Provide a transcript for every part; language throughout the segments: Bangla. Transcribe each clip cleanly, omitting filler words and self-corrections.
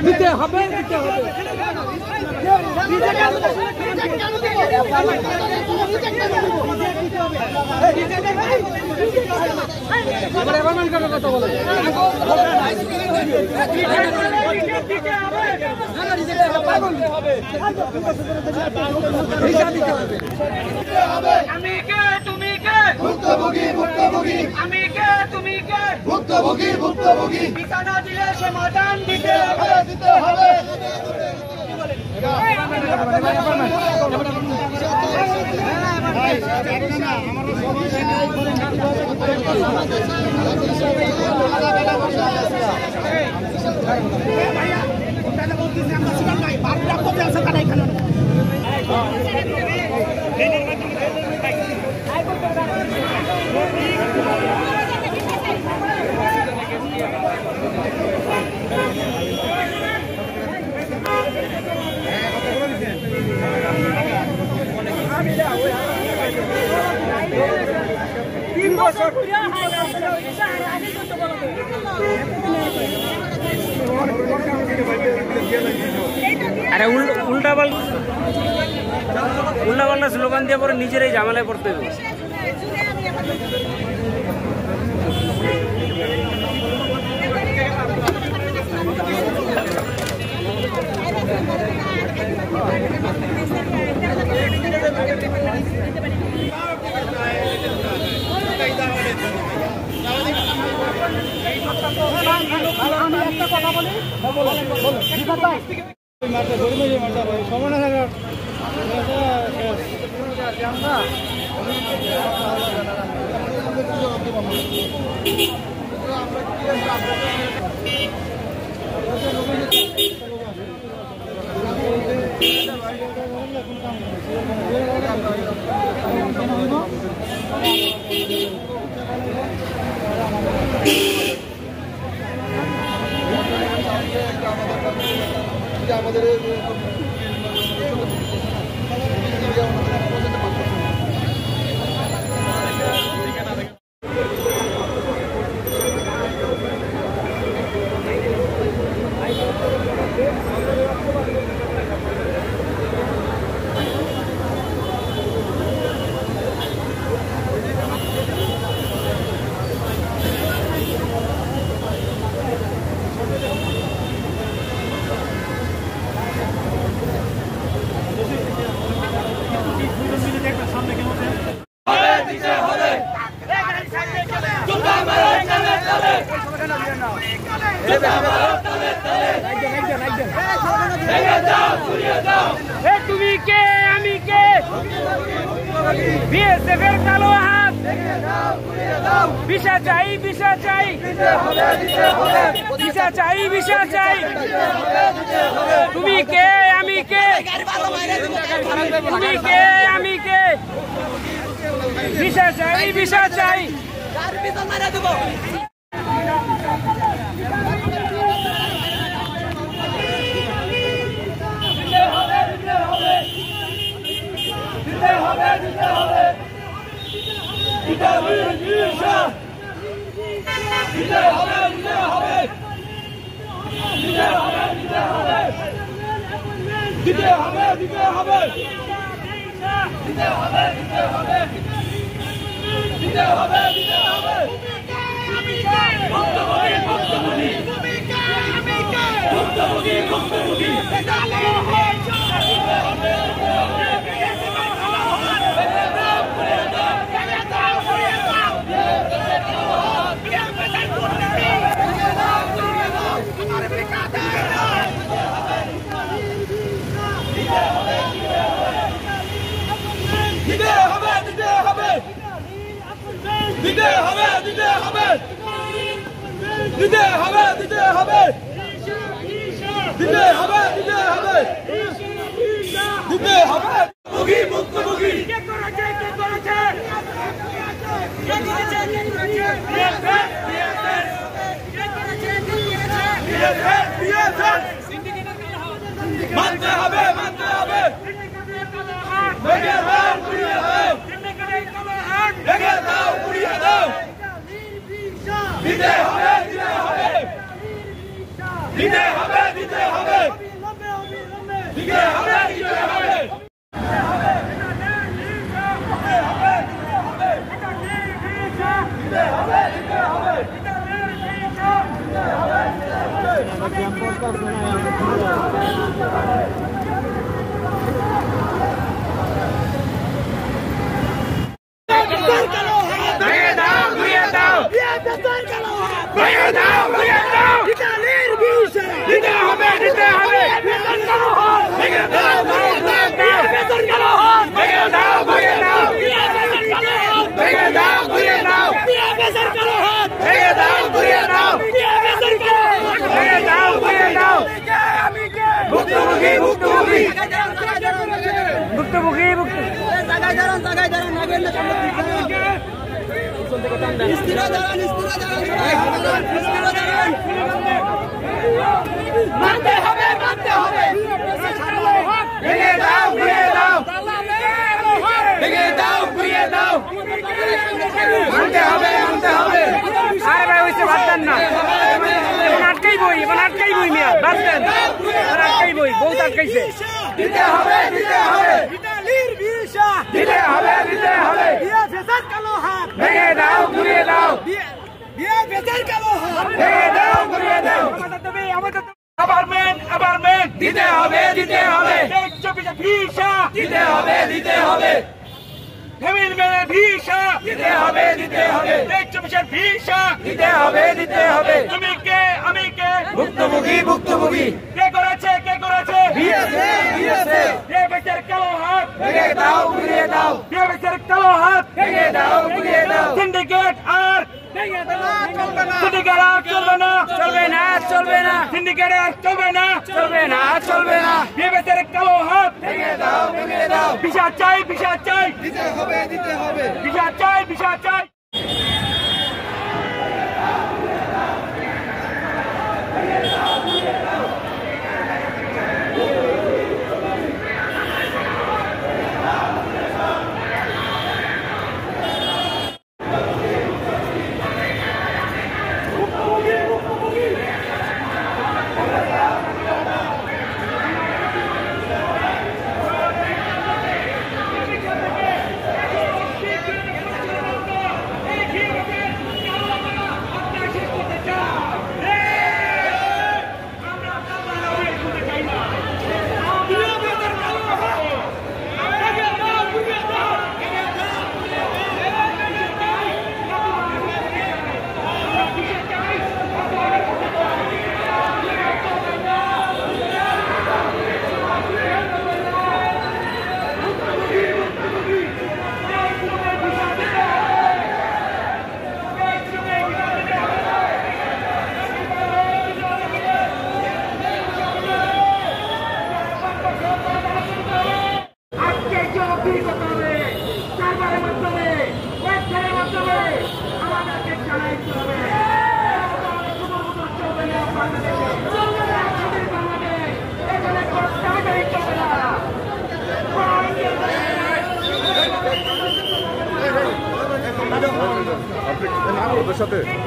দিতে হবে কথা বলে আমি কে তুমি কে ভুক্তভোগী আমি কে তুমি কে ভুক্তভোগী ঠিকানা দিলে সমাধান দিতে হবে আরে উল্টা পাল্টা স্লোগান দিয়ে পরে নিজেরাই ঝামেলায় পড়তে হবে। তুমি কে আমি কে বিএসএফের কালো হাত ভিসা চাই তুমি কে আমি কে ভিসা চাই দিতে হবে দিতে হবে দিতে হবে দিতে হবে দিতে হবে দিতে হবে দিতে হবে ভুক্তভোগী কে করেছে কে করেছে কে করেছে কে করেছে মানতে হবে মানতে হবে ভেঙে দাও পুড়িয়ে দাও ভেঙে দাও পুড়িয়ে দাও দিতে হবে দিতে হবে দিতে হবে দিতে হবে দিতে হবে দিতে হবে মানতে হবে মানতে হবে ভেঙে দাও ঘুরিয়ে দাও ভেঙে দাও ঘুরিয়ে দাও মানতে হবে মানতে হবে। আরে ভাই ওইসব বাদ দেন না, এখন আটকাই বই মিয়া বাদ দেন, আটকাই বই বহুত আটকাইছে। দিতে হবে দিতে হবে দিতে হবে দিতে হবে ভেঙে দাও ঘুরিয়ে দাও ভেঙে দাও ঘুরিয়ে দাও আবার দিতে হবে দিতে হবে দিতে হবে দিতে হবে ভিসা দিতে হবে দিতে হবে ভিসা দিতে হবে দিতে হবে তুমি কে আমি কে ভুক্তভোগী ভুক্তভোগী কে করেছে বেচার কালো হাত ভেঙে দাও ঘুরিয়ে দাও বেচার কালো হাত ভেঙে দাও ঘুরিয়ে দাও সিন্ডিকেট আর সিন্ডিকেট আর চলবে না চলবে না চলবে না সিন্ডিকেট আর চলবে না চলবে না চলবে না বেচার কালো হাত ভেঙে দাও ভিসা চাই দিতে হবে ভিসা চাই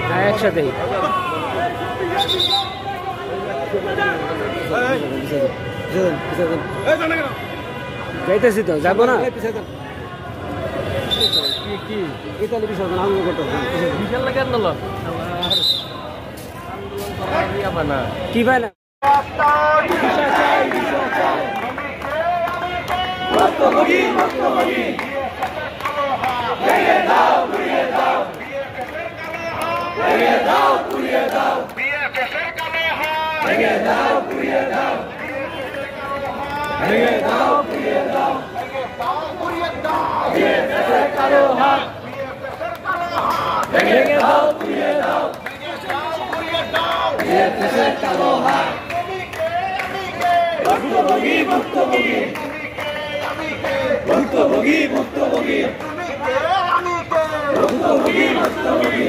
হ্যাঁ একসাথেই যাইতেছি তো যাবো না কি ভাই না কালো হাত ভেঙে দাও ঘুরিয়ে দাও বিএসএফের কালো হাত ভুক্তভোগী ভুক্তভোগী ভুক্তভোগী ভুক্তভোগী ভুক্তভোগী ভুক্তভোগী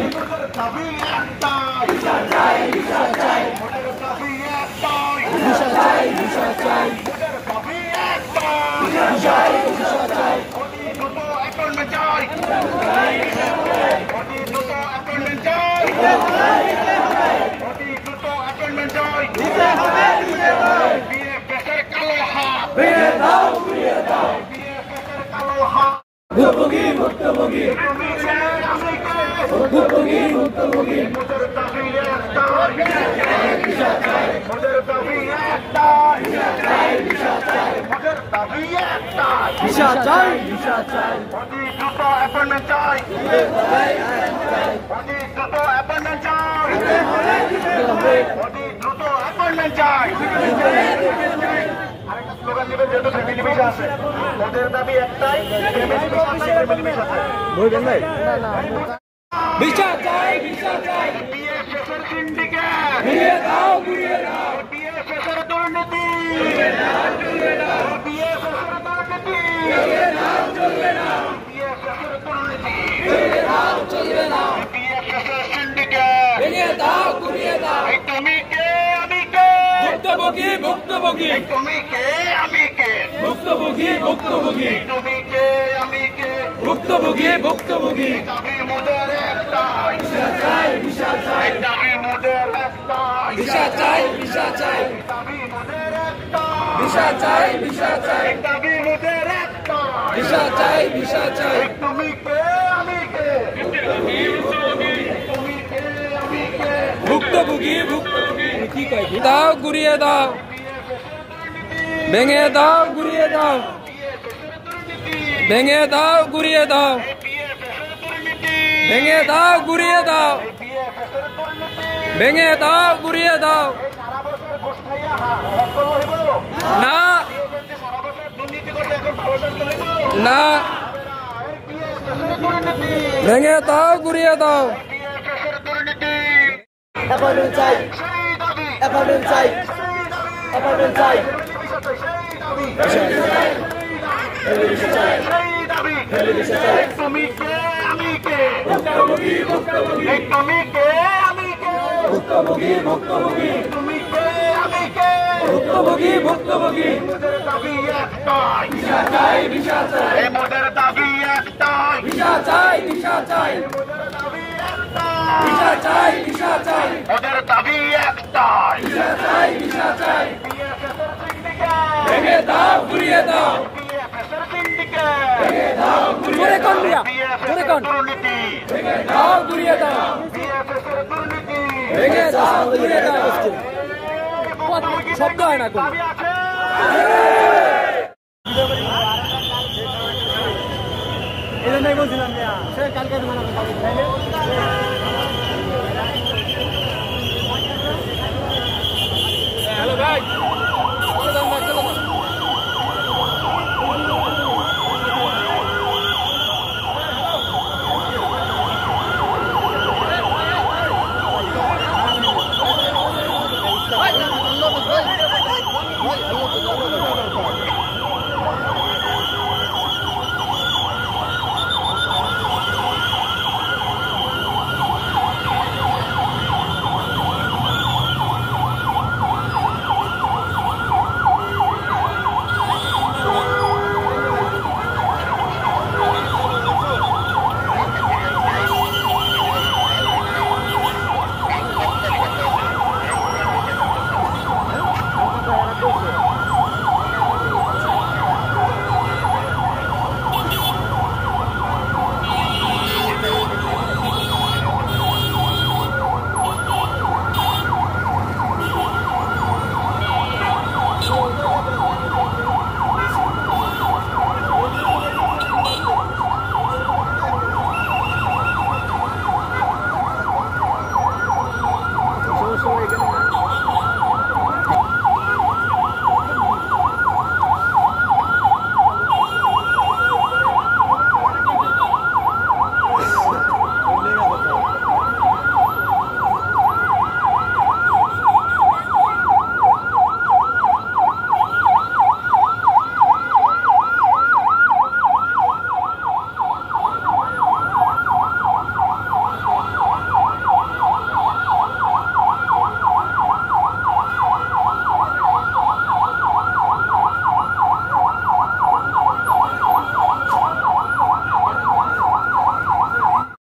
বিচার চাই বিচার চাই বিচার চাই বিচার চাই বিচার চাই বিচার চাই ভুক্তভোগী ভুক্তভোগী ভুক্তভোগী ভুক্তভোগী বিচার চাই বিচার চাই বিচার চাই দ্রুত অ্যাপয়েন্টমেন্ট চাই দ্রুত অ্যাপয়েন্টমেন্ট চাই দ্রুত অ্যাপয়েন্টমেন্ট চাই আরেকটা স্লোগান নেবেন যেহেতু ফ্যামিলি ভিসা আছে ওদের দাবি একটাই ফ্যামিলি ভিসা আছে ফ্যামিলি ভিসা আছে বলবেন ভাই বিচার চাই বিচার চাই বিএসএফের সিন্ডিকেট ঘুরিয়ে দাও ঘুরিয়ে দাও বিএসএফের দুর্নীতি চলবে না বিএসএফের দুর্নীতি চলবে না বিএসএফের দুর্নীতি চলবে না বিএসএফের সিন্ডিকেট ভেঙে দাও ঘুরিয়ে দাও তুমি কে আমি কে ভুক্তভোগী ভুক্তভোগী তুমি কে আমি কে ভুক্তভোগী ভুক্তভোগী তুমি কে আমি কে ভুক্তভোগী ভুক্তভোগী দাবি মোদের একটাই বিচার চাই বিচার চাই দাবি মোদের একটাই বিচার চাই বিচার চাই দাবি মোদের একটাই বিচার চাই বিচার চাই দাবি মোদের একটাই বিচার চাই বিচার চাই তুমি কে আমি কে তুমি কে আমি কে ভুক্তভোগী ভুক্তভোগী কি কয় দাও ঘুরিয়ে দাও ভেঙে দাও ঘুরিয়ে দাও ভেঙে দাও ঘুরিয়ে দাও ভেঙে দাও ঘুরিয়ে দাও ভেঙে দাও ঘুরিয়ে দাও না না ভেঙে দাও ঘুরিয়ে দাও অ্যাপয়েন্টমেন্ট চাই অ্যাপয়েন্টমেন্ট চাই অ্যাপয়েন্টমেন্ট চাই তুমি কে আমি কে ভুক্তভোগী ভুক্তভোগী তুমি কে আমি কে ভুক্তভোগী ভুক্তভোগী তুমি কে আমি কে ভুক্তভোগী ভুক্তভোগী মোদের দাবি একটাই বিচার চাই বিচার চাই এই মোদের দাবি একটাই বিচার চাই বিচার চাই মোদের দাবি একটাই বিচার চাই বিচার চাই মোদের দাবি একটাই বিচার চাই বিচার চাই বিএসএফের সিন্ডিকেট ভেঙে দাও ঘুরিয়ে দাও বিএসএফের সিন্ডিকেট ভেঙে দাও ঘুরিয়ে দাও বিএসএফের দুর্নীতি ভেঙে দাও ঘুরিয়ে দাও বিএসএফের দুর্নীতি ভেঙে দাও ঘুরিয়ে দাও শব্দ হয় না কোনো দাবি আছে এই জন্যই বলছিলাম সে কালকে হ্যালো ভাই ভাই